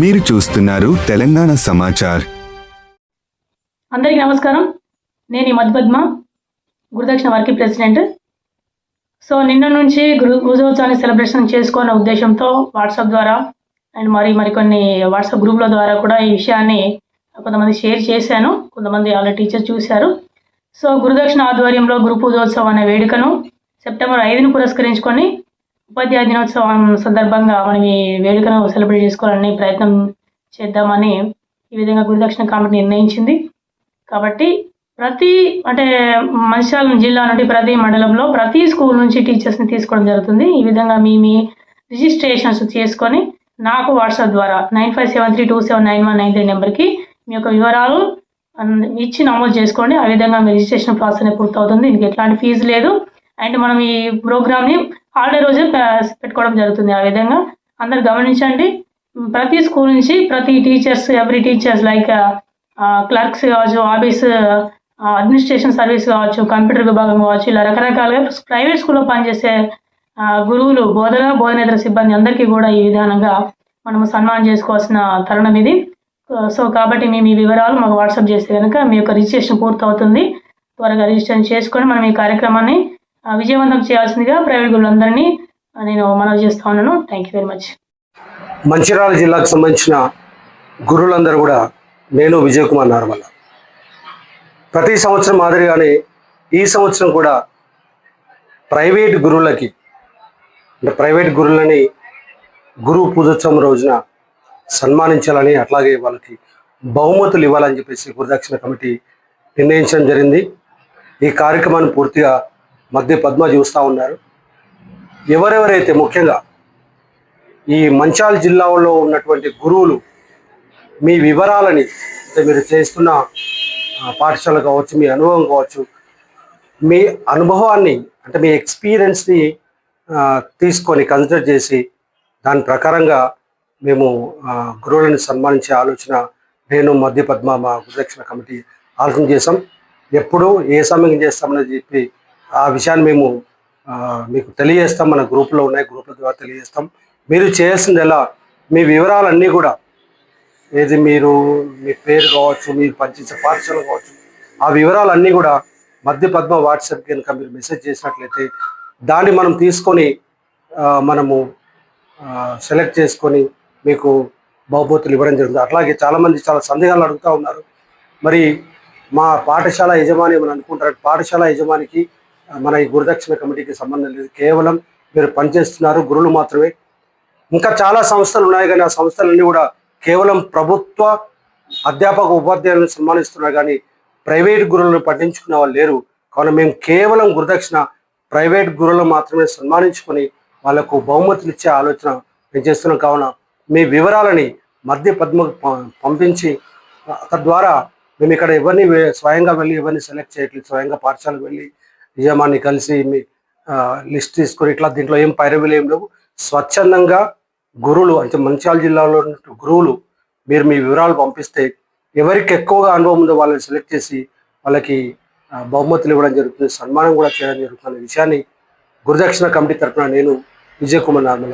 మీరు చూస్తున్నారు తెలంగాణ సమాచార్. అందరికీ నమస్కారం. నేను ఈ మధ్యపద్మ, గురుదక్షిణ వర్కింగ్ ప్రెసిడెంట్. సో నిన్న నుంచి గురుదోత్సవాన్ని సెలబ్రేషన్ చేసుకోవాలనే ఉద్దేశంతో వాట్సాప్ ద్వారా అండ్ మరికొన్ని వాట్సాప్ గ్రూప్ల ద్వారా కూడా ఈ విషయాన్ని కొంతమంది షేర్ చేశాను. కొంతమంది ఆల్రెడీ టీచర్స్ చూశారు. సో గురుదక్షిణ ఆధ్వర్యంలో గురు పూజోత్సవం అనే వేడుకను సెప్టెంబర్ 5ను పురస్కరించుకొని ఉపాధ్యాయ దినోత్సవం సందర్భంగా మనం ఈ వేడుకను సెలబ్రేట్ చేసుకోవాలని ప్రయత్నం చేద్దామని ఈ విధంగా గురుదక్షిణ కమిటీ నిర్ణయించింది. కాబట్టి మంచిర్యాల జిల్లా నుండి ప్రతి మండలంలో ప్రతి స్కూల్ నుంచి టీచర్స్ని తీసుకోవడం జరుగుతుంది. ఈ విధంగా మీ రిజిస్ట్రేషన్స్ చేసుకొని నాకు వాట్సాప్ ద్వారా 9573279193 నెంబర్కి మీ యొక్క వివరాలు ఇచ్చి నమోదు చేసుకోండి. ఆ విధంగా మీ రిజిస్ట్రేషన్ ప్రాసెస్ అనేది పూర్తవుతుంది. దీనికి ఎట్లాంటి ఫీజు లేదు. అండ్ మనం ఈ ప్రోగ్రామ్ని హాలిడే రోజే పెట్టుకోవడం జరుగుతుంది. ఆ విధంగా అందరు గమనించండి. ప్రతి స్కూల్ నుంచి ప్రతి teachers, every teachers like clerks కావచ్చు, ఆఫీస్ అడ్మినిస్ట్రేషన్ సర్వీస్ కావచ్చు, కంప్యూటర్ విభాగం కావచ్చు, ఇలా రకరకాలుగా ప్రైవేట్ స్కూల్లో పనిచేసే గురువులు, బోధనేతర సిబ్బంది అందరికీ కూడా ఈ విధానంగా మనము సన్మానం చేసుకోవాల్సిన తరుణం ఇది. సో కాబట్టి మీ వివరాలు మాకు వాట్సాప్ చేస్తే కనుక మీ యొక్క రిజిస్ట్రేషన్ పూర్తవుతుంది. త్వరగా రిజిస్ట్రేషన్ చేసుకొని మనం ఈ కార్యక్రమాన్ని విజయవంతం చేయాల్సిందిగా ప్రైవేట్ గురువులందరినీ నేను మనవి చేస్తా ఉన్నాను. Thank you very much. Mancherial జిల్లాకు సంబంధించిన గురువులందరూ కూడా నేను విజయ్ కుమార్ నార్మల్. ప్రతి సంవత్సరం మాదిరిగానే ఈ సంవత్సరం కూడా ప్రైవేట్ గురువులని గురు పూజోత్సవం రోజున సన్మానించాలని, అట్లాగే వాళ్ళకి బహుమతులు ఇవ్వాలని చెప్పేసి గురుదక్షిణ కమిటీ నిర్ణయించడం జరిగింది. ఈ కార్యక్రమాన్ని పూర్తిగా మధ్య పద్మ చూస్తూ ఉన్నారు. ఎవరెవరైతే ముఖ్యంగా ఈ మంచిర్యాల జిల్లాలో ఉన్నటువంటి గురువులు మీ వివరాలని, అంటే మీరు చేస్తున్న పాఠశాల కావచ్చు, మీ అనుభవం కావచ్చు, మీ అనుభవాన్ని అంటే మీ ఎక్స్పీరియన్స్ని తీసుకొని కన్సిడర్ చేసి దాని ప్రకారంగా మేము గురువులను సన్మానించే ఆలోచన నేను మధ్య పద్మ మా గురుదక్షిణ కమిటీ ఆలోచన చేసాం. ఎప్పుడు ఏ సమయం చేస్తామని చెప్పి ఆ విషయాన్ని మేము మీకు తెలియజేస్తాం. మన గ్రూప్లో ఉన్నాయి, గ్రూపుల ద్వారా తెలియజేస్తాం. మీరు చేయాల్సింది ఎలా, మీ వివరాలన్నీ కూడా, ఏది మీరు మీ పేరు కావచ్చు, మీరు పనిచేసే పాఠశాల కావచ్చు, ఆ వివరాలన్నీ కూడా మధ్య పద్మ వాట్సాప్ కనుక మీరు మెసేజ్ చేసినట్లయితే దాన్ని మనం తీసుకొని మనము సెలెక్ట్ చేసుకొని మీకు బహుమతులు ఇవ్వడం జరుగుతుంది. అట్లాగే చాలామంది చాలా సందేహాలు అడుగుతూ ఉన్నారు. మరి మా పాఠశాల యజమాని అని అనుకుంటారు. పాఠశాల యజమానికి మన ఈ గురుదక్షిణ కమిటీకి సంబంధం లేదు. కేవలం మీరు పనిచేస్తున్నారు, గురువులు మాత్రమే. ఇంకా చాలా సంస్థలు ఉన్నాయి, కానీ ఆ సంస్థలన్నీ కూడా కేవలం ప్రభుత్వ అధ్యాపక ఉపాధ్యాయులను సన్మానిస్తున్నారు, కానీ ప్రైవేట్ గురువులను పట్టించుకునే వాళ్ళు లేరు. కావున మేము కేవలం గురుదక్షిణ ప్రైవేట్ గురువులను మాత్రమే సన్మానించుకొని వాళ్ళకు బహుమతులు ఇచ్చే ఆలోచన మేము చేస్తున్నాం. కావున మీ వివరాలని మధ్య పద్మకు పంపించి తద్వారా మేము ఇక్కడ ఎవరిని స్వయంగా వెళ్ళి ఎవరిని సెలెక్ట్ చేయట్లేదు. స్వయంగా పాఠశాలకు వెళ్ళి యజమాని కలిసి మీ లిస్ట్ తీసుకొని ఇట్లా దీంట్లో ఏం పైరవీలు ఏం లేవు. స్వచ్ఛందంగా గురువులు, అంటే మంచిర్యాల జిల్లాలో ఉన్న గురువులు మీరు మీ వివరాలు పంపిస్తే ఎవరికి ఎక్కువగా అనుభవం ఉందో వాళ్ళని సెలెక్ట్ చేసి వాళ్ళకి బహుమతులు ఇవ్వడం జరుగుతుంది, సన్మానం కూడా చేయడం జరుగుతుంది అనే విషయాన్ని గురుదక్షిణ కమిటీ తరఫున నేను విజయ్ కుమార్ నార్మల్.